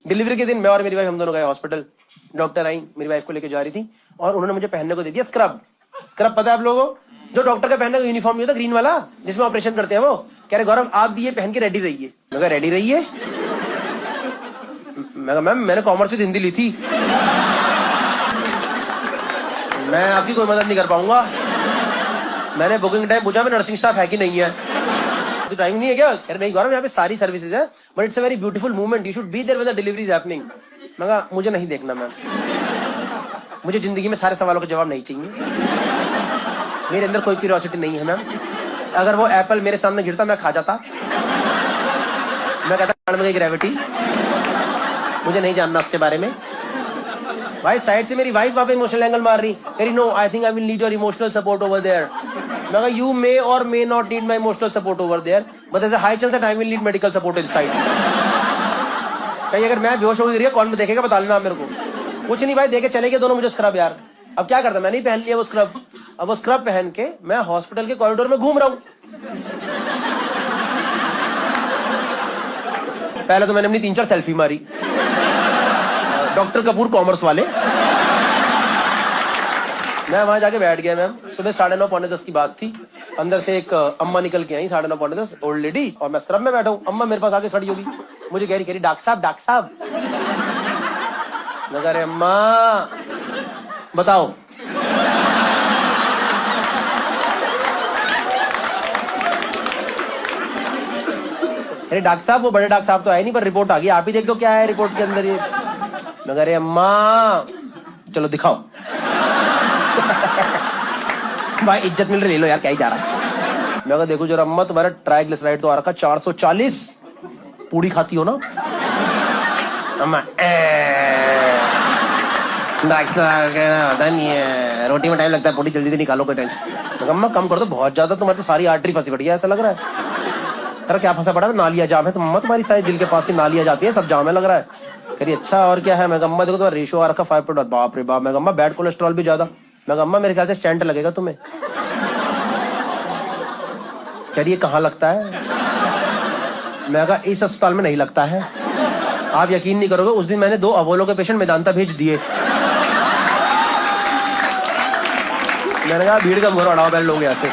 Delivery के दिन मैं और मेरी वाइफ हम दोनों गए हॉस्पिटल। डॉक्टर आई, मेरी वाइफ को लेके जा रही थी और उन्होंने मुझे पहनने को दे दिया स्क्रब। स्क्रब पता है आप लोगों को, जो डॉक्टर का पहनने का यूनिफॉर्म नहीं होता ग्रीन वाला, जिसमें ऑपरेशन करते हैं वो। कह रहे गौरव आप भी ये पहन के रेडी रहिए। मैं कहा रेडी रहिए? मैं कहा मैम मैंने कॉमर्स में हिंदी ली थी, मैं आपकी कोई मदद नहीं कर पाऊंगा। मैंने बुकिंग टाइम पूछा, मैं नर्सिंग स्टाफ है कि नहीं है, तो टाइम नहीं है क्या? कह रहे नहीं गौरव यहाँ पे सारी सर्विसेज है, but it's a very beautiful movement, you should be there when the delivery is happening. मैं कहा मुझे नहीं देखना मैम, मुझे जिंदगी में सारे सवालों के जवाब नहीं चाहिए, मेरे अंदर कोई क्यूरियोसिटी नहीं है मैम। अगर वो एप्पल मेरे सामने गिरता मैं खा जाता। मैं कहता में गई ग्रेविटी, मुझे नहीं जानना उसके बारे में। भाई साइड से मेरी वाइफ वहां पे इमोशनल एंगल मार रही, कह रही no I think I will need your emotional support over there. मैं कहा यू मे और may not need my emotional support over there, but there is a high chance that I will need medical support inside. कहीं अगर मैं बेहोश हो गई कौन में देखेगा बता लेना मेरे को। कुछ नहीं भाई, देखे चले गए दोनों मुझे स्क्रब। यार अब क्या करता, मैंने ही पहन लिया वो स्क्रब। अब वो स्क्रब पहन के मैं हॉस्पिटल के कॉरिडोर में घूम रहा हूं। पहले तो मैंने अपनी 3-4 सेल्फी मारी, डॉक्टर कपूर कॉमर्स वाले। मैं वहां जाके बैठ गया मैम। सुबह 9:30 पौने 10 की बात थी। अंदर से एक अम्मा निकल के आई 9:30 पौने 10, ओल्ड लेडी, और मैं स्क्रब में बैठा हूँ। अम्मा मेरे पास आके खड़ी होगी, मुझे कह रही डॉक्टर साहब। मैं कह रहे अम्मा बताओ। अरे डॉक्टर साहब, वो बड़े डॉक्टर साहब तो आए नहीं, पर रिपोर्ट आ गई, आप ही देख दो क्या है रिपोर्ट के अंदर ये। मैं कह रहे अम्मा चलो दिखाओ। भाई इज्जत मिल रही, ले लो यार, क्या ही जा रहा है। मैं कहा देखो जरा अम्मा, तुम्हारा ट्राइग्लिसराइड तो आ रखा 440, पूड़ी खाती हो ना? अम्मा होता नहीं है, रोटी में टाइम लगता है, पूड़ी जल्दी से निकालो, कोई टेंशन। अम्मा कम कर दो, बहुत ज्यादा तुम्हारी तो सारी आर्टरी फंसी पड़ी है, ऐसा लग रहा है। अरे क्या फंसा पड़ा है? नालियां जाम है। तो अम्मा तुम्हारी सारी दिल के पास की नालियां जाती है, सब जाम है लग रहा है। कह रही अच्छा और क्या है? मैं अम्मा देखो तुम्हारा रेशियो आ रखा 5 बाप रे बाप। मैं अम्मा बैड कोलेस्ट्रॉल भी ज्यादा। मैं अम्मा मेरे ख्याल से स्टेंट लगेगा तुम्हें। कह रही कहाँ लगता है? मैं कहा इस अस्पताल में नहीं लगता है। आप यकीन नहीं करोगे, उस दिन मैंने 2 अपोलो के पेशेंट मेदांता भेज दिए। मैंने कहा भीड़ का घोर उड़ाओ पहले लोग ऐसे।